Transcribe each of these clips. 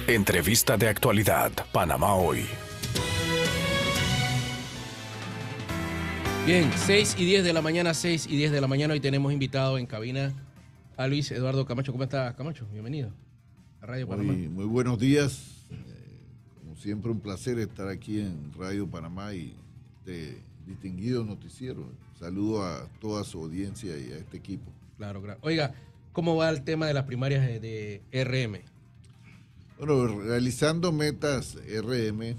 Entrevista de actualidad, Panamá Hoy. Bien, 6:10 de la mañana, 6:10 de la mañana. Hoy tenemos invitado en cabina a Luis Eduardo Camacho. ¿Cómo estás, Camacho? Bienvenido a Radio Panamá. Muy buenos días. Como siempre, un placer estar aquí en Radio Panamá y este distinguido noticiero. Saludo a toda su audiencia y a este equipo. Claro. Oiga, ¿cómo va el tema de las primarias de RM? Bueno, realizando metas RM,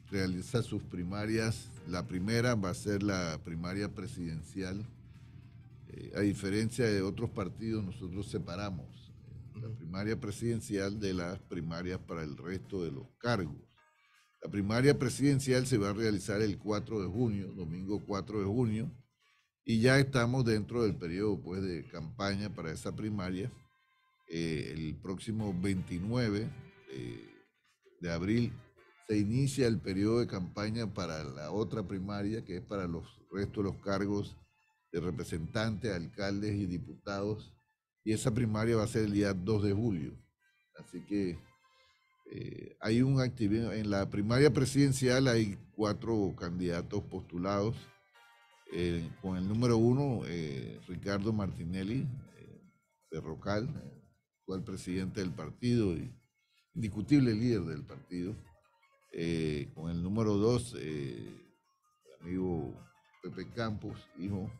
realiza sus primarias. La primera va a ser la primaria presidencial. A diferencia de otros partidos, nosotros separamos la primaria presidencial de las primarias para el resto de los cargos. La primaria presidencial se va a realizar el 4 de junio, domingo 4 de junio, y ya estamos dentro del periodo pues, de campaña para esa primaria. El próximo 29 de abril se inicia el periodo de campaña para la otra primaria, que es para los restos de los cargos de representantes, alcaldes y diputados, y esa primaria va a ser el día 2 de julio. Así que hay una actividad. En la primaria presidencial hay 4 candidatos postulados. Con el número 1, Ricardo Martinelli, Berrocal, actual presidente del partido y indiscutible líder del partido. Con el número 2, el amigo Pepe Campos, hijo.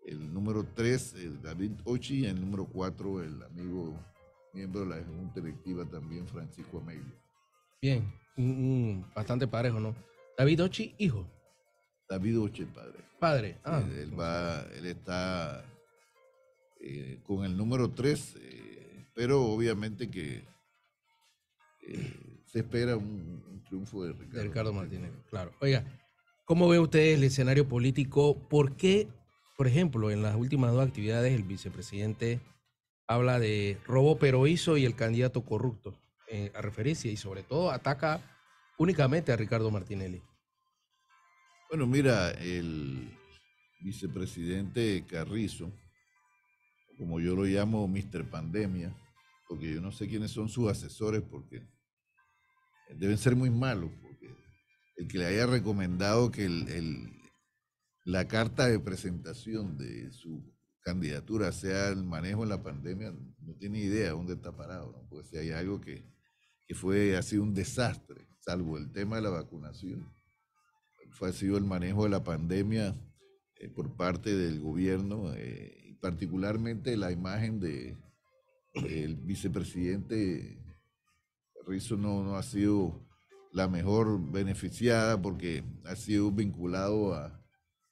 El número 3, David Ochi, y el número 4, el amigo miembro de la Junta Directiva también, Francisco Amelio. Bien, bastante parejo, ¿no? David Ochi, hijo. David Ochi, padre. Padre. Él está con el número 3, pero obviamente que se espera un triunfo de Ricardo Martínez. Claro. Oiga, ¿cómo ve usted el escenario político? ¿Por qué, por ejemplo, en las últimas 2 actividades el vicepresidente habla de robo pero hizo y el candidato corrupto a referencia y sobre todo ataca únicamente a Ricardo Martinelli? Bueno, mira, el vicepresidente Carrizo, como yo lo llamo Mr. Pandemia, porque yo no sé quiénes son sus asesores porque deben ser muy malos, porque el que le haya recomendado que la carta de presentación de su candidatura sea el manejo de la pandemia, no tiene idea de dónde está parado, ¿no? Porque si hay algo que ha sido un desastre, salvo el tema de la vacunación, ha sido el manejo de la pandemia por parte del gobierno, y particularmente la imagen del vicepresidente Carrizo no ha sido la mejor beneficiada porque ha sido vinculado a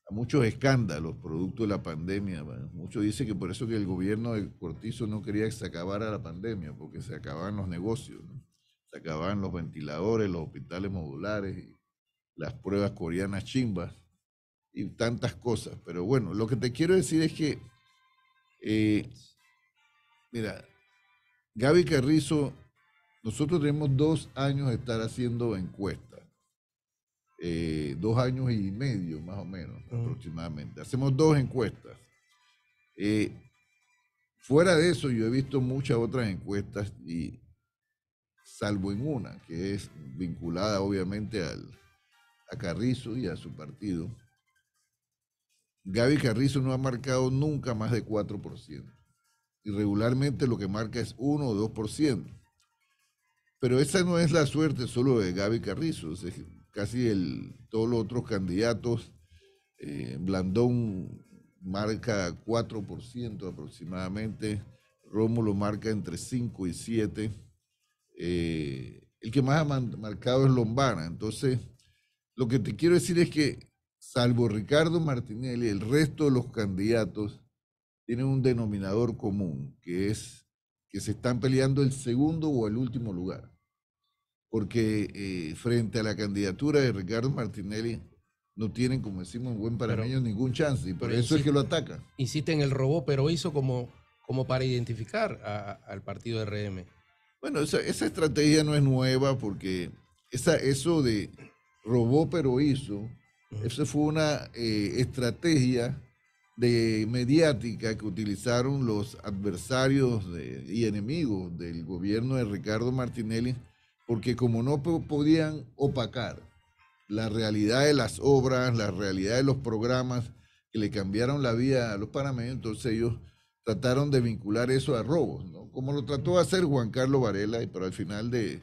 muchos escándalos producto de la pandemia. Bueno, muchos dicen que por eso que el gobierno de Cortizo no quería que se acabara la pandemia, porque se acababan los negocios, ¿no? Se acababan los ventiladores, los hospitales modulares, y las pruebas coreanas chimbas y tantas cosas. Pero bueno, lo que te quiero decir es que, mira, Gaby Carrizo, nosotros tenemos 2 años de estar haciendo encuestas. 2 años y medio más o menos, aproximadamente. Hacemos 2 encuestas. Fuera de eso, yo he visto muchas otras encuestas, y salvo en una, que es vinculada obviamente a Carrizo y a su partido, Gaby Carrizo no ha marcado nunca más de 4%. Y regularmente lo que marca es 1 o 2%. Pero esa no es la suerte solo de Gaby Carrizo. Casi todos los otros candidatos, Blandón marca 4% aproximadamente, Rómulo marca entre 5 y 7, el que más ha marcado es Lombana. Entonces, lo que te quiero decir es que, salvo Ricardo Martinelli, el resto de los candidatos tienen un denominador común, que es que se están peleando el segundo o el último lugar. Porque frente a la candidatura de Ricardo Martinelli no tienen, como decimos en buen panameño, ningún chance, y por eso es que lo atacan. Insiste en el robó, pero hizo como para identificar al partido de RM. Bueno, esa estrategia no es nueva, porque eso de robó pero hizo, eso fue una estrategia de mediática que utilizaron los adversarios y enemigos del gobierno de Ricardo Martinelli, porque como no podían opacar la realidad de las obras, la realidad de los programas que le cambiaron la vida a los panameños, entonces ellos trataron de vincular eso a robos, ¿no? Como lo trató de hacer Juan Carlos Varela, pero al final del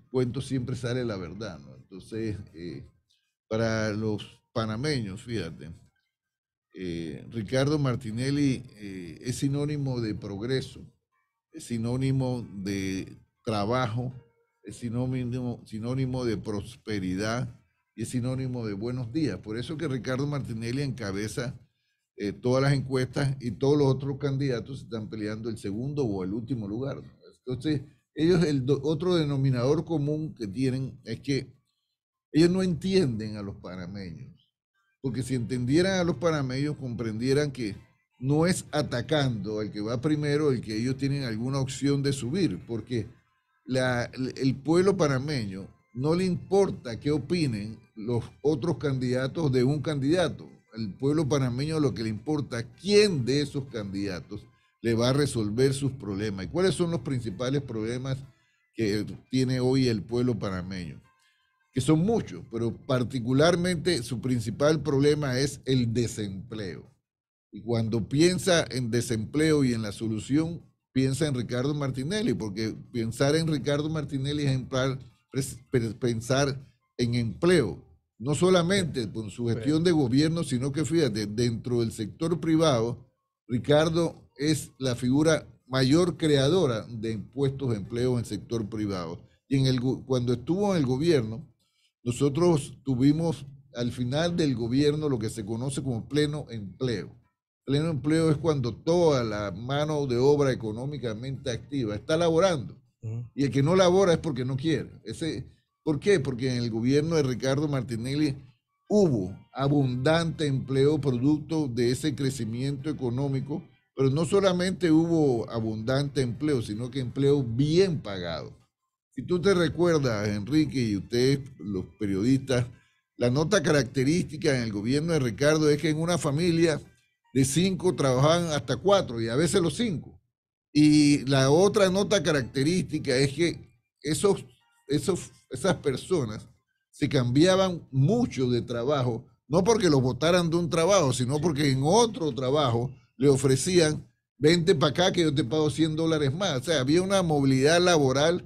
cuento siempre sale la verdad, ¿no? Entonces, para los panameños, fíjate, Ricardo Martinelli es sinónimo de progreso, es sinónimo de trabajo, es sinónimo de prosperidad y es sinónimo de buenos días. Por eso que Ricardo Martinelli encabeza todas las encuestas y todos los otros candidatos están peleando el segundo o el último lugar, ¿no? Entonces, ellos, otro denominador común que tienen es que ellos no entienden a los panameños, porque si entendieran a los panameños comprendieran que no es atacando al que va primero el que ellos tienen alguna opción de subir, porque el pueblo panameño no le importa qué opinen los otros candidatos de un candidato. Al pueblo panameño lo que le importa es quién de esos candidatos le va a resolver sus problemas. ¿Y cuáles son los principales problemas que tiene hoy el pueblo panameño? Que son muchos, pero particularmente su principal problema es el desempleo. Y cuando piensa en desempleo y en la solución, piensa en Ricardo Martinelli, porque pensar en Ricardo Martinelli es pensar en empleo, no solamente con su gestión de gobierno, sino que fíjate, dentro del sector privado, Ricardo es la figura mayor creadora de puestos de empleo en el sector privado. Y cuando estuvo en el gobierno, nosotros tuvimos al final del gobierno lo que se conoce como pleno empleo. Pleno empleo es cuando toda la mano de obra económicamente activa está laborando. Y el que no labora es porque no quiere. ¿Por qué? Porque en el gobierno de Ricardo Martinelli hubo abundante empleo producto de ese crecimiento económico, pero no solamente hubo abundante empleo, sino que empleo bien pagado. Si tú te recuerdas, Enrique, y ustedes, los periodistas, la nota característica en el gobierno de Ricardo es que en una familia de 5 trabajaban hasta 4 y a veces los 5. Y la otra nota característica es que esas personas se cambiaban mucho de trabajo, no porque los botaran de un trabajo, sino porque en otro trabajo le ofrecían, vente para acá que yo te pago $100 más. O sea, había una movilidad laboral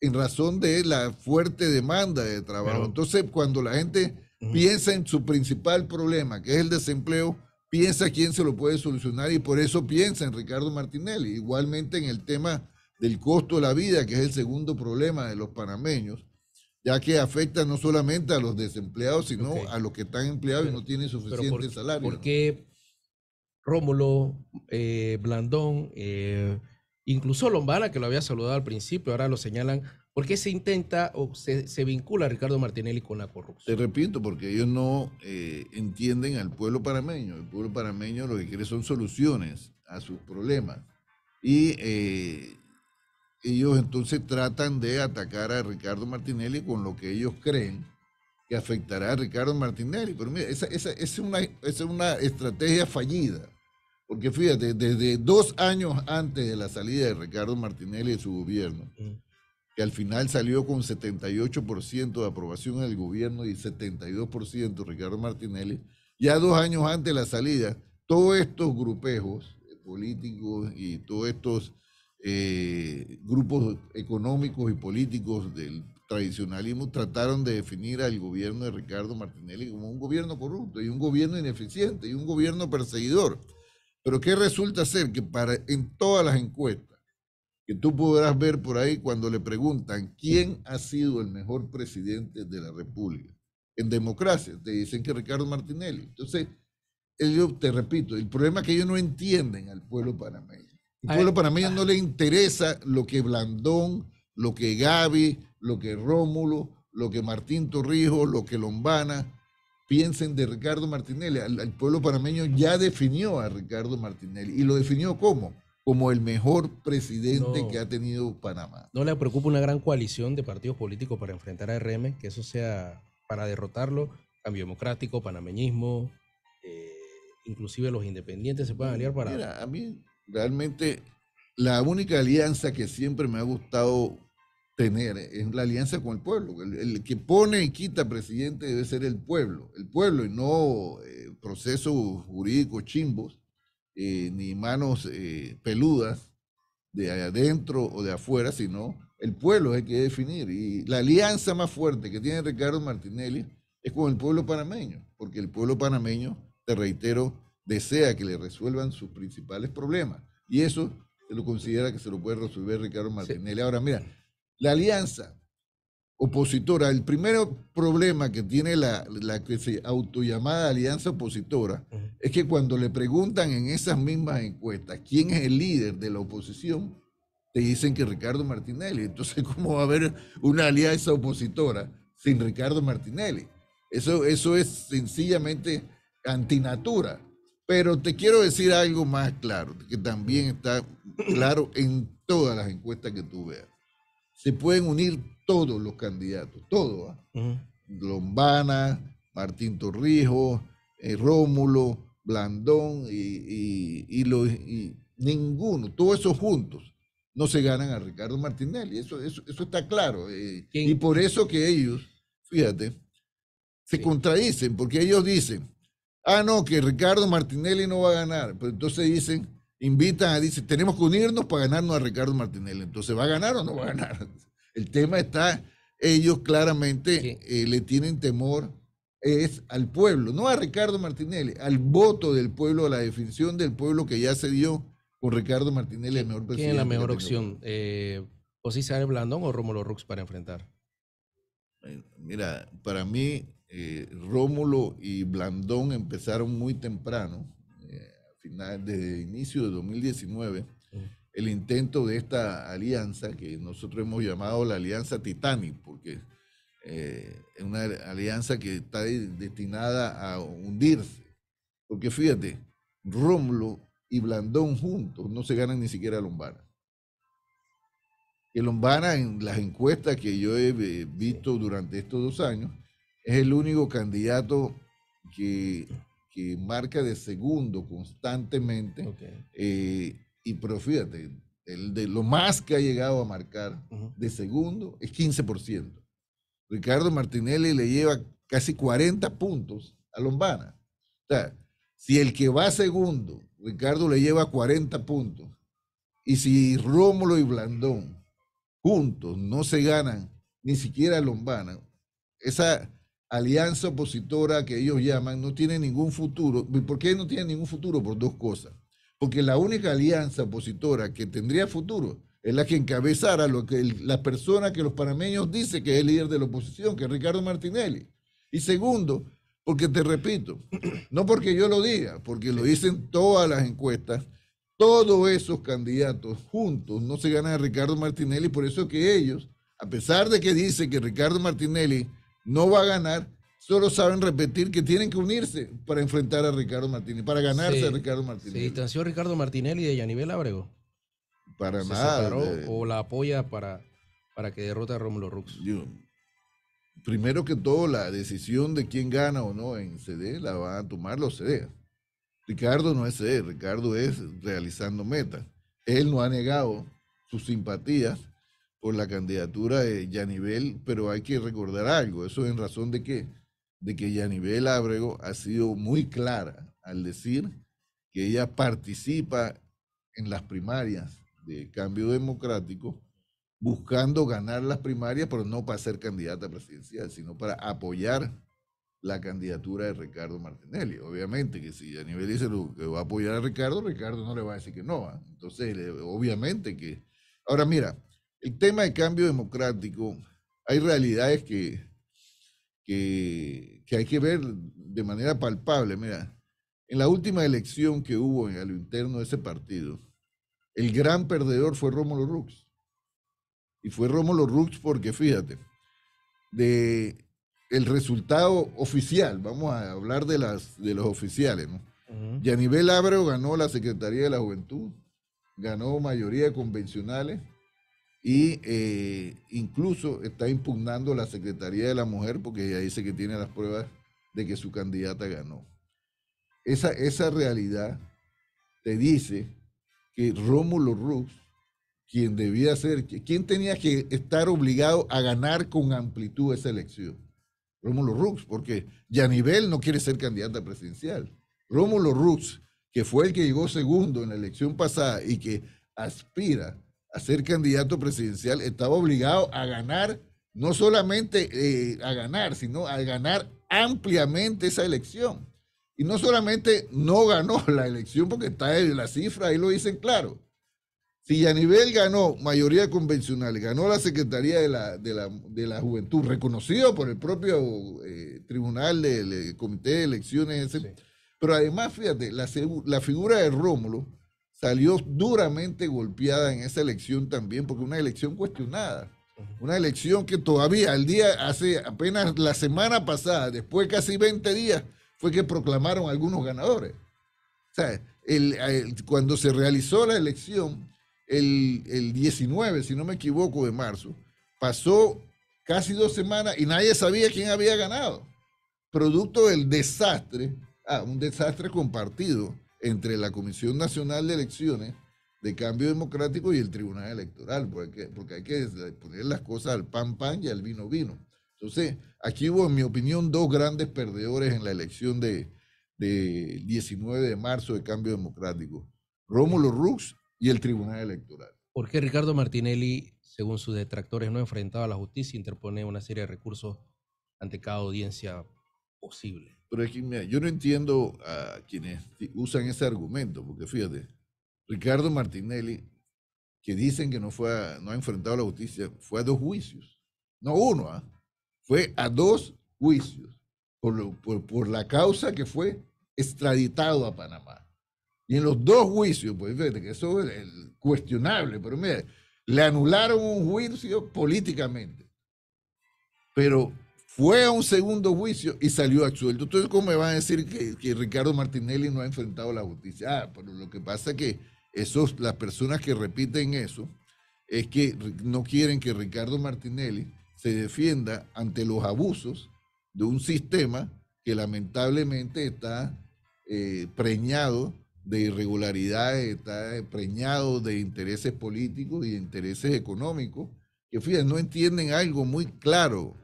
en razón de la fuerte demanda de trabajo. Entonces, cuando la gente piensa en su principal problema, que es el desempleo, piensa quién se lo puede solucionar y por eso piensa en Ricardo Martinelli. Igualmente en el tema del costo de la vida, que es el segundo problema de los panameños, ya que afecta no solamente a los desempleados, sino a los que están empleados y no tienen suficiente salario. ¿Por qué Rómulo, Blandón, incluso Lombana, que lo había saludado al principio, ahora lo señalan? ¿Por qué se intenta o se vincula a Ricardo Martinelli con la corrupción? Te repito, porque ellos no entienden al pueblo panameño. El pueblo panameño lo que quiere son soluciones a sus problemas. Y ellos entonces tratan de atacar a Ricardo Martinelli con lo que ellos creen que afectará a Ricardo Martinelli. Pero mira, esa es una estrategia fallida. Porque fíjate, desde 2 años antes de la salida de Ricardo Martinelli de su gobierno, que al final salió con 78% de aprobación en el gobierno y 72% Ricardo Martinelli, ya 2 años antes de la salida, todos estos grupejos políticos y todos estos grupos económicos y políticos del tradicionalismo trataron de definir al gobierno de Ricardo Martinelli como un gobierno corrupto y un gobierno ineficiente y un gobierno perseguidor. Pero ¿qué resulta ser? Que en todas las encuestas que tú podrás ver por ahí cuando le preguntan quién ha sido el mejor presidente de la República, en democracia te dicen que Ricardo Martinelli. Entonces, te repito, el problema es que ellos no entienden al pueblo panameño. Al pueblo panameño no le interesa lo que Blandón, lo que Gaby, lo que Rómulo, lo que Martín Torrijos, lo que Lombana piensen de Ricardo Martinelli. El pueblo panameño ya definió a Ricardo Martinelli y lo definió como el mejor presidente que ha tenido Panamá. ¿No le preocupa una gran coalición de partidos políticos para enfrentar a RM? Que eso sea para derrotarlo, Cambio Democrático, panameñismo, inclusive los independientes se puedan aliar para... Mira, a mí realmente la única alianza que siempre me ha gustado tener es la alianza con el pueblo. El que pone y quita presidente debe ser el pueblo y no procesos jurídicos chimbos, ni manos peludas de adentro o de afuera, sino el pueblo es el que debe definir. Y la alianza más fuerte que tiene Ricardo Martinelli es con el pueblo panameño, porque el pueblo panameño, te reitero, desea que le resuelvan sus principales problemas. Y eso se lo considera que se lo puede resolver Ricardo Martinelli. Sí. Ahora, mira, la alianza opositora, el primer problema que tiene la que se autollamada alianza opositora, es que cuando le preguntan en esas mismas encuestas quién es el líder de la oposición, te dicen que Ricardo Martinelli. Entonces, ¿cómo va a haber una alianza opositora sin Ricardo Martinelli? Eso es sencillamente antinatura. Pero te quiero decir algo más claro, que también está claro en todas las encuestas que tú veas. Se pueden unir todos los candidatos, todos. Lombana, Martín Torrijos, Rómulo, Blandón y ninguno, todos esos juntos no se ganan a Ricardo Martinelli. Eso está claro. Y por eso que ellos, fíjate, se contradicen, porque ellos dicen, no, que Ricardo Martinelli no va a ganar. Pero entonces dicen, dicen, tenemos que unirnos para ganarnos a Ricardo Martinelli. Entonces, ¿va a ganar o no va a ganar? El tema está, ellos claramente le tienen temor es al pueblo, no a Ricardo Martinelli, al voto del pueblo, a la definición del pueblo que ya se dio con Ricardo Martinelli, el mejor presidente. ¿Quién es la mejor opción? ¿José Isabel Blandón o Rómulo Rux para enfrentar? Mira, para mí, Rómulo y Blandón empezaron muy temprano, desde el inicio de 2019, el intento de esta alianza que nosotros hemos llamado la Alianza Titanic, porque es una alianza que está destinada a hundirse. Porque fíjate, Rómulo y Blandón juntos no se ganan ni siquiera a Lombana. Que Lombana, en las encuestas que yo he visto durante estos 2 años, es el único candidato que marca de segundo constantemente. Pero fíjate, de lo más que ha llegado a marcar de segundo es 15%. Ricardo Martinelli le lleva casi 40 puntos a Lombana. O sea, si el que va segundo, Ricardo le lleva 40 puntos, y si Rómulo y Blandón juntos no se ganan ni siquiera a Lombana, esa alianza opositora que ellos llaman no tiene ningún futuro. ¿Por qué no tiene ningún futuro? Por 2 cosas. Porque la única alianza opositora que tendría futuro es la que encabezara la persona que los panameños dicen que es el líder de la oposición, que es Ricardo Martinelli. Y segundo, porque te repito, no porque yo lo diga, porque lo dicen todas las encuestas, todos esos candidatos juntos no se ganan a Ricardo Martinelli, por eso que ellos, a pesar de que dicen que Ricardo Martinelli no va a ganar, solo saben repetir que tienen que unirse para enfrentar a Ricardo Martinelli, para ganarse a Ricardo Martinelli. ¿Se distanció Ricardo Martinelli de Yanivel Ábrego? Para nada. ¿O la apoya para que derrote a Rómulo Rux? Primero que todo, la decisión de quién gana o no en CD la van a tomar los CD. Ricardo no es CD, Ricardo es realizando metas. Él no ha negado sus simpatías por la candidatura de Yanivel, pero hay que recordar algo, eso en razón de qué, de que Yanivel Ábrego ha sido muy clara al decir que ella participa en las primarias de Cambio Democrático buscando ganar las primarias, pero no para ser candidata presidencial, sino para apoyar la candidatura de Ricardo Martinelli. Obviamente que si Yanivel dice que va a apoyar a Ricardo, Ricardo no le va a decir que no. Entonces, obviamente que... Ahora mira, el tema de Cambio Democrático, hay realidades que hay que ver de manera palpable. Mira, en la última elección que hubo a lo interno de ese partido, el gran perdedor fue Rómulo Rux. Y fue Rómulo Rux porque, fíjate, el resultado oficial, vamos a hablar de los oficiales, ¿no? Yanivel Ábrego ganó la Secretaría de la Juventud, ganó mayoría de convencionales y incluso está impugnando la Secretaría de la Mujer porque ella dice que tiene las pruebas de que su candidata ganó. esa realidad te dice que Rómulo Rux, quien debía ser, quien tenía que estar obligado a ganar con amplitud esa elección. Rómulo Rux, porque Yanivel no quiere ser candidata presidencial. Rómulo Rux, que fue el que llegó segundo en la elección pasada y que aspira a ser candidato presidencial, estaba obligado a ganar, no solamente a ganar, sino a ganar ampliamente esa elección. Y no solamente no ganó la elección, porque está en la cifra, ahí lo dicen claro. Si Yanivel ganó mayoría convencional, ganó la Secretaría de la Juventud, reconocido por el propio Tribunal del Comité de Elecciones, sí. Pero además, fíjate, la figura de Rómulo salió duramente golpeada en esa elección también, porque una elección cuestionada, una elección que todavía hace apenas la semana pasada, después de casi 20 días, fue que proclamaron algunos ganadores. O sea, cuando se realizó la elección, el 19, si no me equivoco, de marzo, pasó casi 2 semanas y nadie sabía quién había ganado. Producto del desastre, un desastre compartido entre la Comisión Nacional de Elecciones de Cambio Democrático y el Tribunal Electoral, porque hay que poner las cosas al pan pan y al vino vino. Entonces, aquí hubo, en mi opinión, 2 grandes perdedores en la elección del 19 de marzo de Cambio Democrático. Rómulo Rux y el Tribunal Electoral. ¿Por qué Ricardo Martinelli, según sus detractores, no ha enfrentado a la justicia e interpone una serie de recursos ante cada audiencia posible? Pero es que, mira, yo no entiendo a quienes usan ese argumento, porque fíjate, Ricardo Martinelli, que dicen que no ha enfrentado a la justicia, fue a 2 juicios, no uno, fue a 2 juicios por la causa que fue extraditado a Panamá. Y en los 2 juicios, pues fíjate que eso es cuestionable, pero mira, le anularon un juicio políticamente, pero fue a un segundo juicio y salió absuelto. Entonces, ¿cómo me van a decir que Ricardo Martinelli no ha enfrentado la justicia? Pero lo que pasa es que las personas que repiten eso es que no quieren que Ricardo Martinelli se defienda ante los abusos de un sistema que lamentablemente está preñado de irregularidades, está preñado de intereses políticos y de intereses económicos, que fíjate, no entienden algo muy claro.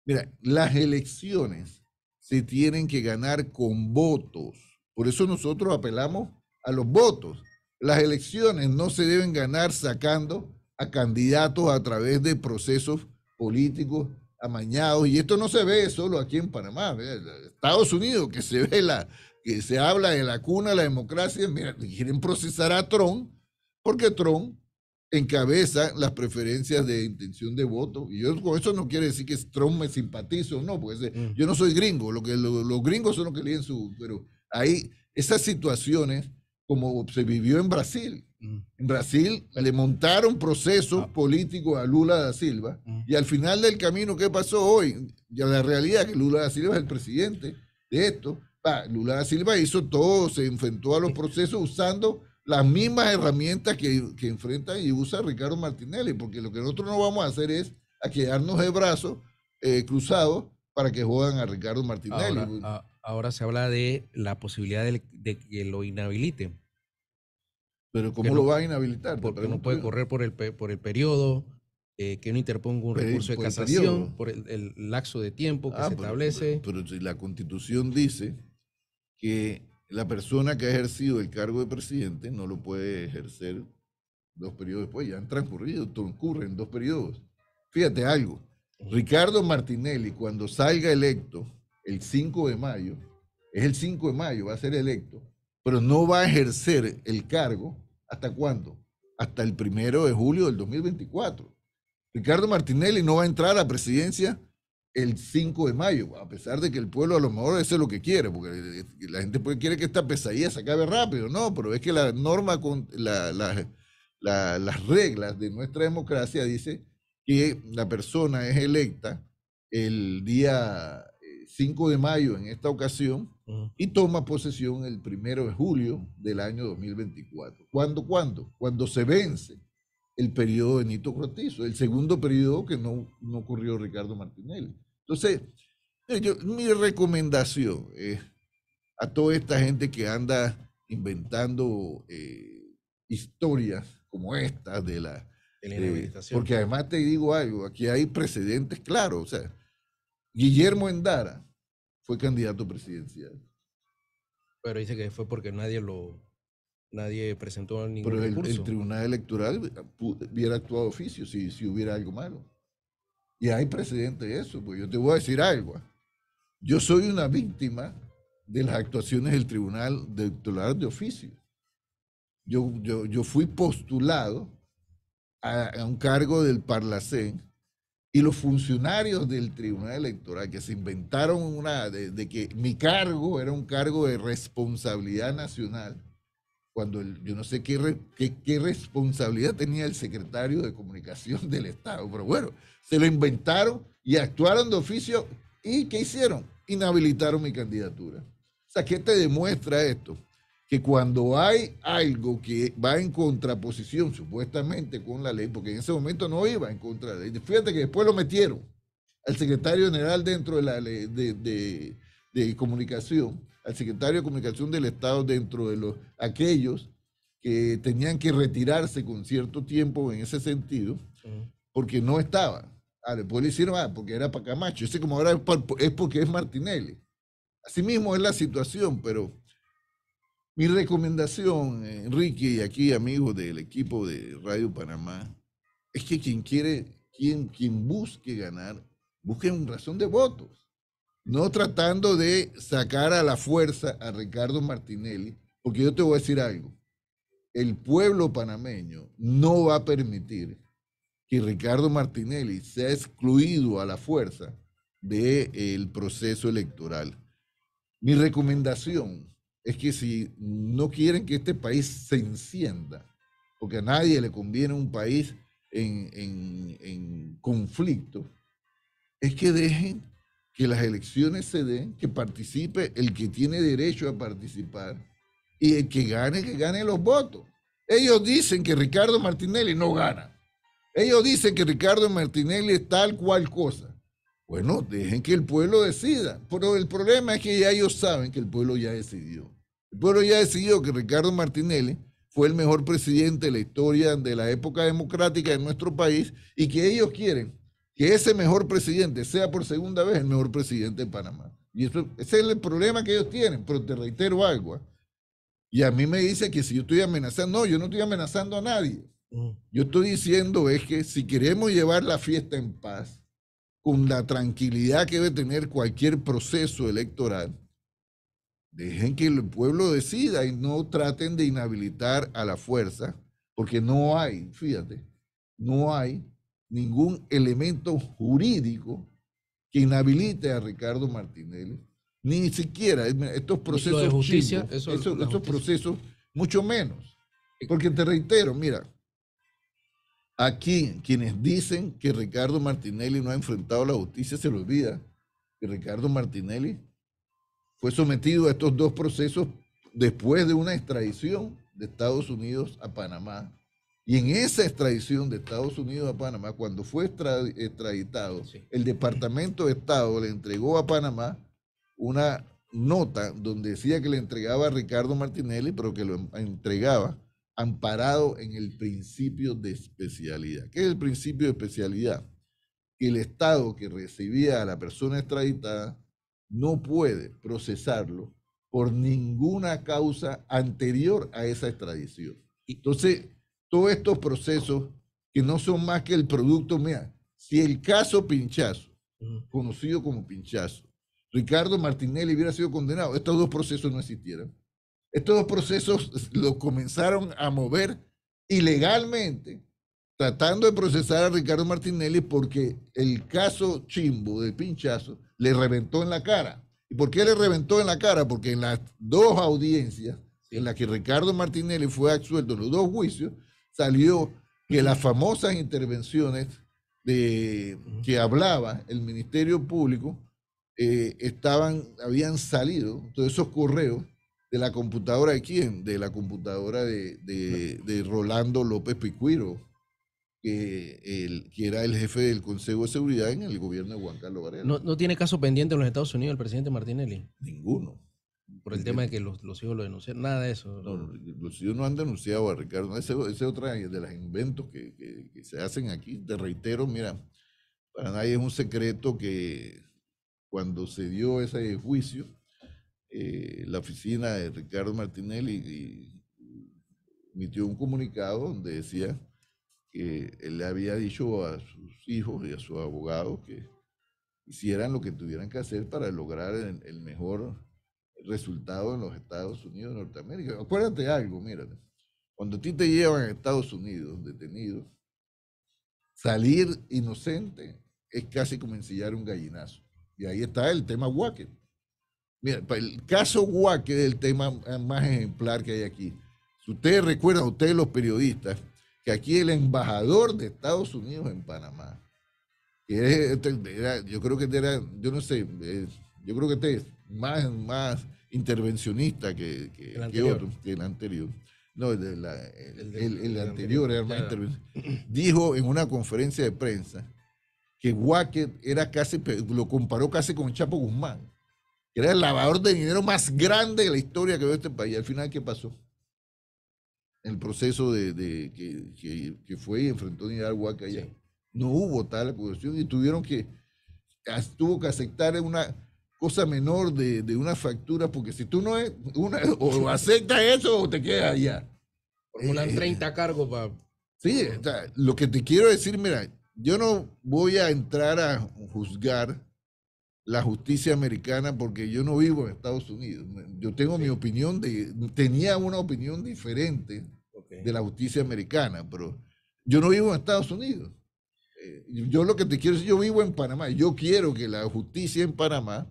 Mira, las elecciones se tienen que ganar con votos. Por eso nosotros apelamos a los votos. Las elecciones no se deben ganar sacando a candidatos a través de procesos políticos amañados. Y esto no se ve solo aquí en Panamá. Estados Unidos, que se habla de la cuna de la democracia, mira, quieren procesar a Trump, porque Trump encabeza las preferencias de intención de voto. Y yo con eso no quiere decir que Trump me simpatizo o no, porque yo no soy gringo, los gringos son los que leen pero hay esas situaciones como se vivió en Brasil. En Brasil le montaron procesos políticos a Lula da Silva y al final del camino, ¿qué pasó hoy? Ya la realidad es que Lula da Silva es el presidente de esto. Lula da Silva hizo todo, se enfrentó a los procesos usando las mismas herramientas que enfrenta y usa Ricardo Martinelli, porque lo que nosotros no vamos a hacer es a quedarnos de brazos cruzados para que jodan a Ricardo Martinelli. Ahora se habla de la posibilidad de que lo inhabiliten. ¿Pero cómo lo va a inhabilitar? Porque no puede correr por el periodo, que no interponga un recurso de casación por el lapso de tiempo que se establece. Pero si la Constitución dice que la persona que ha ejercido el cargo de presidente no lo puede ejercer 2 periodos después, ya han transcurren 2 periodos. Fíjate algo, Ricardo Martinelli, cuando salga electo el 5 de mayo, es el 5 de mayo, va a ser electo, pero no va a ejercer el cargo, ¿hasta cuándo? Hasta el 1 de julio del 2024. Ricardo Martinelli no va a entrar a la presidencia el 5 de mayo, a pesar de que el pueblo a lo mejor eso es lo que quiere, porque la gente quiere que esta pesadilla se acabe rápido, no, pero es que la norma, las reglas de nuestra democracia dice que la persona es electa el día 5 de mayo en esta ocasión y toma posesión el 1 de julio del año 2024. ¿Cuándo? Cuando se vence el periodo de Nito Cortizo, el segundo periodo que no ocurrió Ricardo Martinelli. Entonces, mi recomendación es a toda esta gente que anda inventando historias como estas De la inhabilitación. porque además te digo algo, aquí hay precedentes claros, o sea, Guillermo Endara fue candidato presidencial, Pero dice que fue porque nadie presentó ningún pero el recurso. Tribunal Electoral hubiera actuado de oficio si hubiera algo malo. Y hay precedentes de eso, pues yo te voy a decir algo. Yo soy una víctima de las actuaciones del Tribunal Electoral de oficio. Yo fui postulado a un cargo del Parlacén y los funcionarios del Tribunal Electoral que se inventaron de que mi cargo era un cargo de responsabilidad nacional, cuando yo no sé qué responsabilidad tenía el secretario de Comunicación del Estado, pero bueno, se lo inventaron y actuaron de oficio. ¿Y qué hicieron? Inhabilitaron mi candidatura. O sea, ¿qué te demuestra esto? Que cuando hay algo que va en contraposición supuestamente con la ley, porque en ese momento no iba en contra de la ley, fíjate que después lo metieron al secretario general dentro de la ley de comunicación, al secretario de Comunicación del Estado dentro de aquellos que tenían que retirarse con cierto tiempo en ese sentido, porque no estaba. Después le hicieron, porque era para Camacho. Ese como ahora es porque es Martinelli. Así mismo es la situación, pero mi recomendación, Enrique, y aquí amigos del equipo de Radio Panamá, es que quien busque ganar, busque una razón de votos. No tratando de sacar a la fuerza a Ricardo Martinelli, porque yo te voy a decir algo. El pueblo panameño no va a permitir que Ricardo Martinelli sea excluido a la fuerza del proceso electoral. Mi recomendación es que si no quieren que este país se encienda, porque a nadie le conviene un país en conflicto, es que dejen que las elecciones se den, que participe el que tiene derecho a participar y el que gane los votos. Ellos dicen que Ricardo Martinelli no gana. Ellos dicen que Ricardo Martinelli es tal cual cosa. Bueno, dejen que el pueblo decida. Pero el problema es que ya ellos saben que el pueblo ya decidió. El pueblo ya decidió que Ricardo Martinelli fue el mejor presidente de la historia de la época democrática de nuestro país y que ellos quieren que ese mejor presidente sea por segunda vez el mejor presidente de Panamá. Y ese es el problema que ellos tienen. Pero te reitero algo. Y a mí me dice que si yo estoy amenazando, no, yo no estoy amenazando a nadie. Yo estoy diciendo es que si queremos llevar la fiesta en paz, con la tranquilidad que debe tener cualquier proceso electoral, dejen que el pueblo decida y no traten de inhabilitar a la fuerza, porque no hay, fíjate, no hay ningún elemento jurídico que inhabilite a Ricardo Martinelli, ni siquiera estos procesos de justicia, chimbos, estos procesos, mucho menos. Porque te reitero, mira, aquí quienes dicen que Ricardo Martinelli no ha enfrentado la justicia se le olvida que Ricardo Martinelli fue sometido a estos dos procesos después de una extradición de Estados Unidos a Panamá. Y en esa extradición de Estados Unidos a Panamá, cuando fue extraditado, sí, el Departamento de Estado le entregó a Panamá una nota donde decía que le entregaba a Ricardo Martinelli, pero que lo entregaba amparado en el principio de especialidad. ¿Qué es el principio de especialidad? Que el Estado que recibía a la persona extraditada no puede procesarlo por ninguna causa anterior a esa extradición. Entonces, todos estos procesos que no son más que el producto, mira, si el caso Pinchazo, conocido como Pinchazo, Ricardo Martinelli hubiera sido condenado, estos dos procesos no existieran. Estos dos procesos los comenzaron a mover ilegalmente, tratando de procesar a Ricardo Martinelli porque el caso chimbo del Pinchazo le reventó en la cara. ¿Y por qué le reventó en la cara? Porque en las dos audiencias en las que Ricardo Martinelli fue absuelto en los dos juicios, salió que las famosas intervenciones que hablaba el Ministerio Público habían salido, todos esos correos, de la computadora de quién, de la computadora de Rolando López Picuiro, que era el jefe del Consejo de Seguridad en el gobierno de Juan Carlos Varela. ¿No tiene caso pendiente en los Estados Unidos el presidente Martinelli? Ninguno. por el tema de que los hijos lo denunciaron, nada de eso. No, los hijos no han denunciado a Ricardo. No, ese es otra de los inventos que se hacen aquí. Te reitero, mira, para nadie es un secreto que cuando se dio ese juicio, la oficina de Ricardo Martinelli emitió un comunicado donde decía que él le había dicho a sus hijos y a sus abogados que hicieran lo que tuvieran que hacer para lograr el mejor resultado en los Estados Unidos de Norteamérica. Acuérdate algo, mira, cuando a ti te llevan a Estados Unidos detenido, salir inocente es casi como ensillar un gallinazo. Y ahí está el tema Wacker. Mira, el caso Wacker es el tema más ejemplar que hay aquí. Si ustedes recuerdan, ustedes los periodistas, que aquí el embajador de Estados Unidos en Panamá, que yo creo que era, yo no sé, yo creo que este es más intervencionista que otro, que el anterior. No, el anterior era más intervencionista. Dijo en una conferencia de prensa que Wacker era casi, lo comparó casi con Chapo Guzmán, que era el lavador de dinero más grande de la historia que veo este país. Al final, ¿qué pasó? El proceso que fue y enfrentó a Nidal Wacker allá. Sí. No hubo tal acusación y tuvo que aceptar una cosa menor de una factura, porque si tú no es o aceptas eso o te quedas allá. Formulan 30 cargos para... Sí, o sea, lo que te quiero decir, mira, yo no voy a entrar a juzgar la justicia americana porque yo no vivo en Estados Unidos. Yo tengo mi opinión, tenía una opinión diferente de la justicia americana, pero yo no vivo en Estados Unidos. Yo lo que te quiero decir, yo vivo en Panamá. Yo quiero que la justicia en Panamá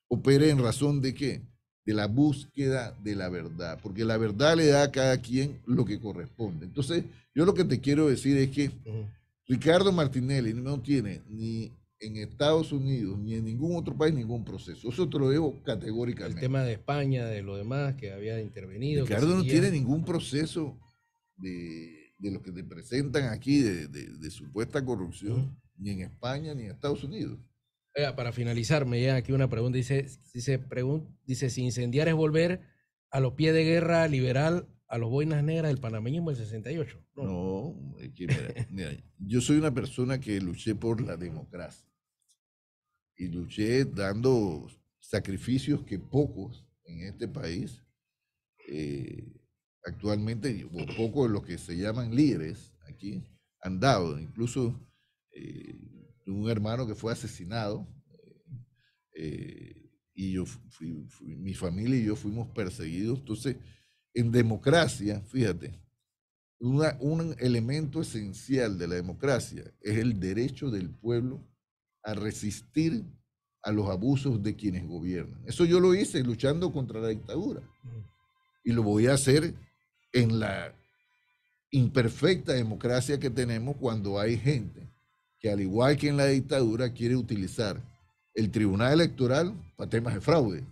opere en razón de ¿qué? De la búsqueda de la verdad, porque la verdad le da a cada quien lo que corresponde. Entonces, yo lo que te quiero decir es que Ricardo Martinelli no tiene ni en Estados Unidos ni en ningún otro país ningún proceso. Eso te lo digo categóricamente. El tema de España, de lo demás, que había intervenido. Ricardo no tiene ningún proceso de lo que te presentan aquí de supuesta corrupción, ni en España ni en Estados Unidos. Oiga, para finalizar, me llega aquí una pregunta. Dice, si incendiar es volver a los pies de guerra liberal, a los boinas negras del panameñismo del 68. No, mira, yo soy una persona que luché por la democracia. Y luché dando sacrificios que pocos en este país, actualmente, o pocos de los que se llaman líderes aquí, han dado. Incluso un hermano que fue asesinado, y mi familia y yo fuimos perseguidos. Entonces, en democracia, fíjate, un elemento esencial de la democracia es el derecho del pueblo a resistir a los abusos de quienes gobiernan. Eso yo lo hice luchando contra la dictadura. Y lo voy a hacer en la imperfecta democracia que tenemos cuando hay gente que, al igual que en la dictadura, quiere utilizar el tribunal electoral para temas de fraude.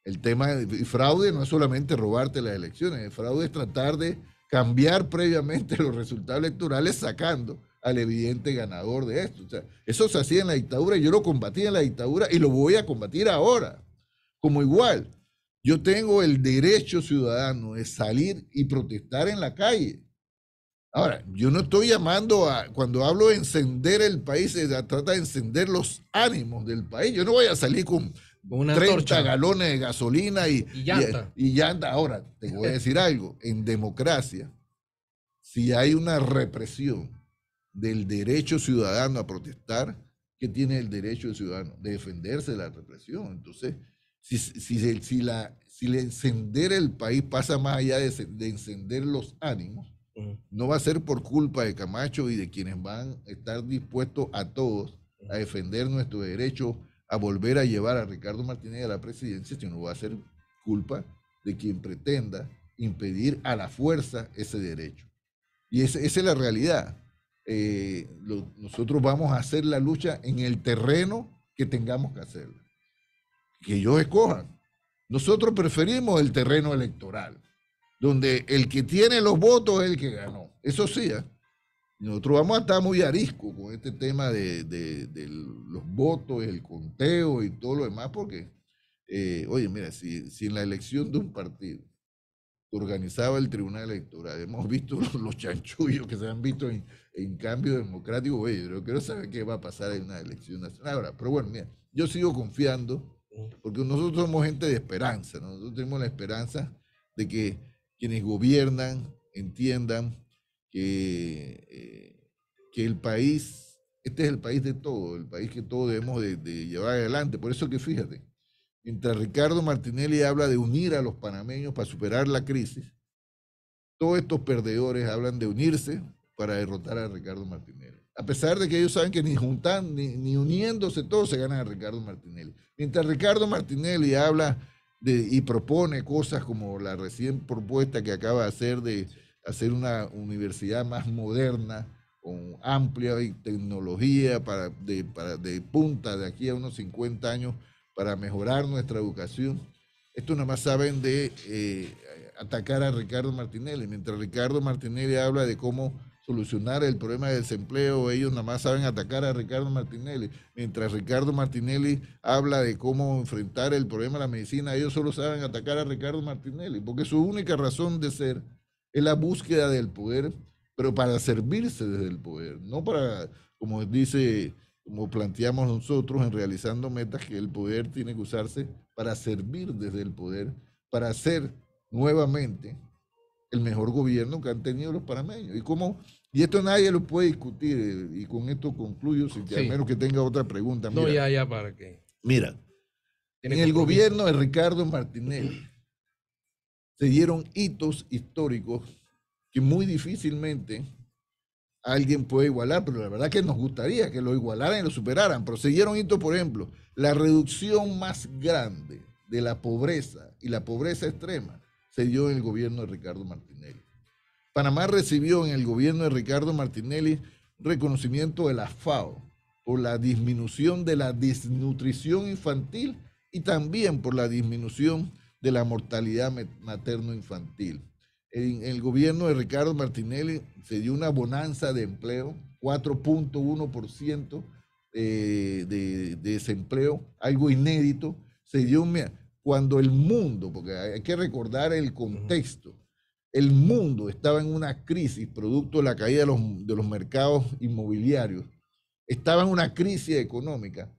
El tema de fraude no es solamente robarte las elecciones, el fraude es tratar de cambiar previamente los resultados electorales sacando al evidente ganador de esto. O sea, eso se hacía en la dictadura y yo lo combatí en la dictadura y lo voy a combatir ahora. Como igual, yo tengo el derecho ciudadano de salir y protestar en la calle. Ahora, yo no estoy llamando cuando hablo de encender el país, se trata de encender los ánimos del país. Yo no voy a salir con una 30 torcha, galones de gasolina y llanta. Ahora, te voy a decir algo. En democracia, si hay una represión del derecho ciudadano a protestar, ¿qué tiene el derecho ciudadano? De defenderse de la represión. Entonces, si encender el país pasa más allá de encender los ánimos, no va a ser por culpa de Camacho y de quienes van a estar dispuestos a todos a defender nuestro derecho a volver a llevar a Ricardo Martinelli a la presidencia, sino va a ser culpa de quien pretenda impedir a la fuerza ese derecho. Y esa es la realidad. Nosotros vamos a hacer la lucha en el terreno que tengamos que hacerla. Que ellos escojan. Nosotros preferimos el terreno electoral, donde el que tiene los votos es el que ganó. Eso sí, nosotros vamos a estar muy arisco con este tema de los votos, el conteo y todo lo demás, porque Oye, mira, si en la elección de un partido que organizaba el Tribunal Electoral, hemos visto los chanchullos que se han visto en cambio democrático, oye, yo quiero saber qué va a pasar en una elección nacional. Ahora, pero bueno, mira, yo sigo confiando, porque nosotros somos gente de esperanza, ¿no? Nosotros tenemos la esperanza de que quienes gobiernan entiendan que el país, este es el país de todo, el país que todos debemos de llevar adelante. Por eso que fíjate, mientras Ricardo Martinelli habla de unir a los panameños para superar la crisis, todos estos perdedores hablan de unirse para derrotar a Ricardo Martinelli. A pesar de que ellos saben que ni juntando, ni uniéndose todos se ganan a Ricardo Martinelli. Mientras Ricardo Martinelli habla y propone cosas como la recién propuesta que acaba de hacer una universidad más moderna, con amplia tecnología de punta de aquí a unos 50 años para mejorar nuestra educación. Esto nada más saben de atacar a Ricardo Martinelli. Mientras Ricardo Martinelli habla de cómo solucionar el problema del desempleo, ellos nada más saben atacar a Ricardo Martinelli. Mientras Ricardo Martinelli habla de cómo enfrentar el problema de la medicina, ellos solo saben atacar a Ricardo Martinelli, porque su única razón de ser es la búsqueda del poder, pero para servirse desde el poder, no para, como dice, como planteamos nosotros en realizando metas, que el poder tiene que usarse para servir desde el poder, para hacer nuevamente el mejor gobierno que han tenido los panameños. Y esto nadie lo puede discutir, y con esto concluyo, si al menos que tenga otra pregunta. Mira, no, ya, ¿para qué? Mira, en el gobierno de Ricardo Martinelli se dieron hitos históricos que muy difícilmente alguien puede igualar, pero la verdad que nos gustaría que lo igualaran y lo superaran. Pero se dieron hitos, por ejemplo, la reducción más grande de la pobreza y la pobreza extrema se dio en el gobierno de Ricardo Martinelli. Panamá recibió en el gobierno de Ricardo Martinelli reconocimiento de la FAO por la disminución de la desnutrición infantil y también por la disminución de la mortalidad materno-infantil. En el gobierno de Ricardo Martinelli se dio una bonanza de empleo, 4.1% de desempleo, algo inédito. Se dio cuando el mundo, porque hay que recordar el contexto, el mundo estaba en una crisis producto de la caída de los mercados inmobiliarios, estaba en una crisis económica.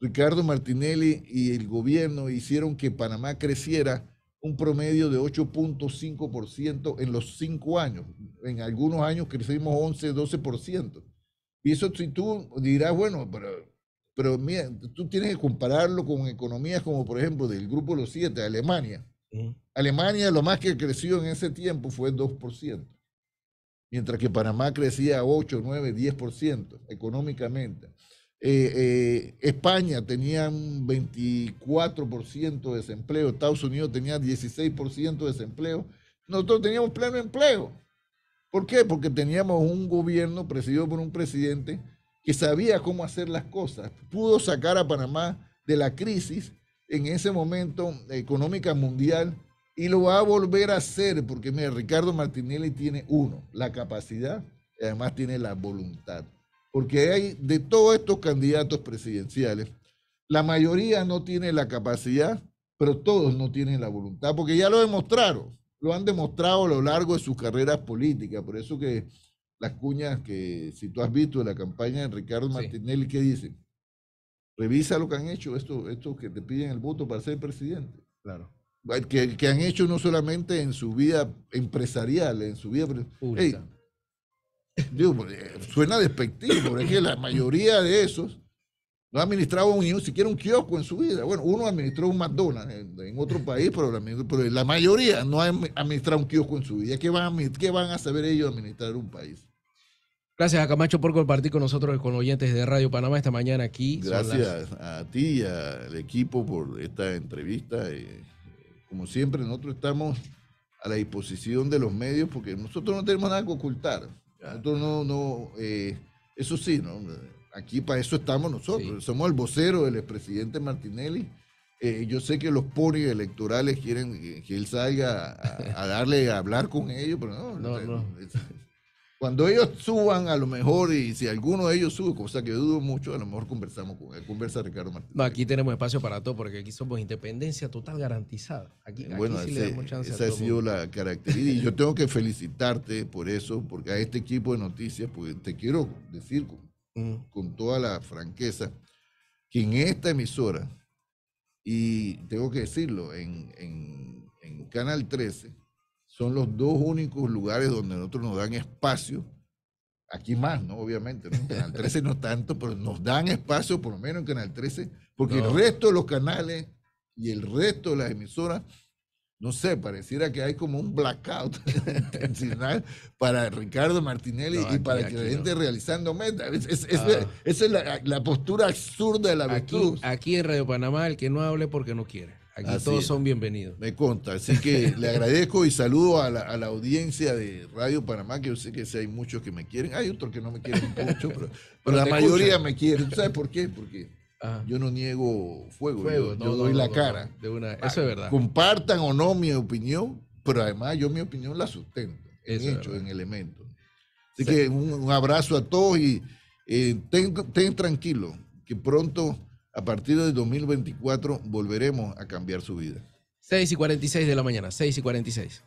Ricardo Martinelli y el gobierno hicieron que Panamá creciera un promedio de 8.5% en los 5 años. En algunos años crecimos 11, 12%. Y eso, si tú dirás, bueno, pero mira, tú tienes que compararlo con economías como, por ejemplo, del Grupo de los 7, Alemania. Alemania lo más que creció en ese tiempo fue 2%, mientras que Panamá crecía 8, 9, 10% económicamente. España tenía un 24% de desempleo, Estados Unidos tenía 16% de desempleo, nosotros teníamos pleno empleo. ¿Por qué? Porque teníamos un gobierno presidido por un presidente que sabía cómo hacer las cosas, pudo sacar a Panamá de la crisis en ese momento económica mundial y lo va a volver a hacer, porque mira, Ricardo Martinelli tiene la capacidad y además tiene la voluntad. Porque hay de todos estos candidatos presidenciales, la mayoría no tiene la capacidad, pero todos no tienen la voluntad, porque ya lo demostraron, lo han demostrado a lo largo de sus carreras políticas. Por eso que las cuñas que, si tú has visto de la campaña de Ricardo Martinelli, ¿qué dicen? Revisa lo que han hecho estos que te piden el voto para ser presidente. Claro. Que han hecho no solamente en su vida empresarial, en su vida pública. Digo, suena despectivo, pero es que la mayoría de esos no ha administrado ni siquiera un kiosco en su vida. Bueno, uno administró un McDonald's en otro país, pero la mayoría no ha administrado un kiosco en su vida. ¿Qué van a saber ellos administrar un país? Gracias a Camacho por compartir con nosotros, con oyentes de Radio Panamá esta mañana aquí. Gracias a ti y al equipo por esta entrevista. Como siempre, nosotros estamos a la disposición de los medios porque nosotros no tenemos nada que ocultar. Nosotros eso sí, ¿no? Aquí para eso estamos nosotros. Sí. Somos el vocero del expresidente Martinelli. Yo sé que los ponis electorales quieren que él salga a hablar con ellos, pero no. Cuando ellos suban, a lo mejor, y si alguno de ellos sube, cosa que dudo mucho, a lo mejor conversamos con él. Conversa Ricardo Martínez. No, aquí tenemos espacio para todo porque aquí somos independencia total garantizada. Aquí Bueno, sí le damos chance a esa ha todo sido mundo. la característica. Y yo tengo que felicitarte por eso, porque a este equipo de noticias, pues te quiero decir con toda la franqueza que en esta emisora, y tengo que decirlo, en Canal 13, son los dos únicos lugares donde nosotros nos dan espacio. Aquí más, ¿no? Obviamente, ¿no? En Canal 13 no tanto, pero nos dan espacio, por lo menos en Canal 13, porque el resto de los canales y el resto de las emisoras, no sé, pareciera que hay como un blackout intencional para Ricardo Martinelli y para que la gente realizando metas. Esa es la postura absurda de la virtud. Aquí en Radio Panamá, el que no hable porque no quiere. Aquí Así todos es. son bienvenidos. Me consta, así que le agradezco y saludo a la audiencia de Radio Panamá, que yo sé que sí hay muchos que me quieren, hay otros que no me quieren mucho, pero la mayoría me quieren. ¿Sabes por qué? Porque yo no niego fuego, yo doy la cara. Eso es verdad. Compartan o no mi opinión, pero además yo mi opinión la sustento, en hechos, en elementos. Así que un abrazo a todos y ten tranquilo, que pronto, a partir de 2024, volveremos a cambiar su vida. 6:46 de la mañana, 6:46.